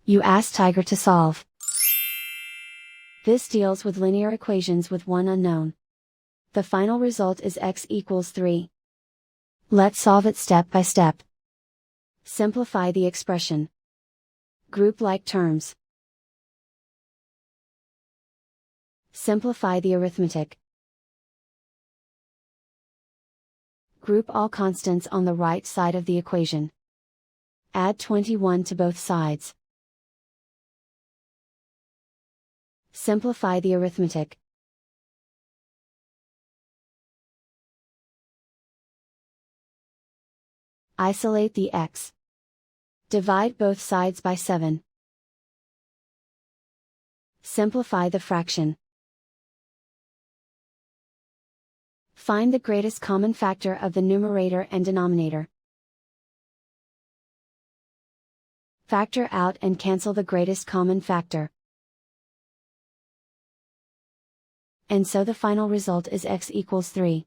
You ask Tiger to solve. This deals with linear equations with one unknown. The final result is x equals 3. Let's solve it step by step. Simplify the expression. Group like terms. Simplify the arithmetic. Group all constants on the right side of the equation. Add 21 to both sides. Simplify the arithmetic. Isolate the x. Divide both sides by 7. Simplify the fraction. Find the greatest common factor of the numerator and denominator. Factor out and cancel the greatest common factor. And so the final result is x equals 3.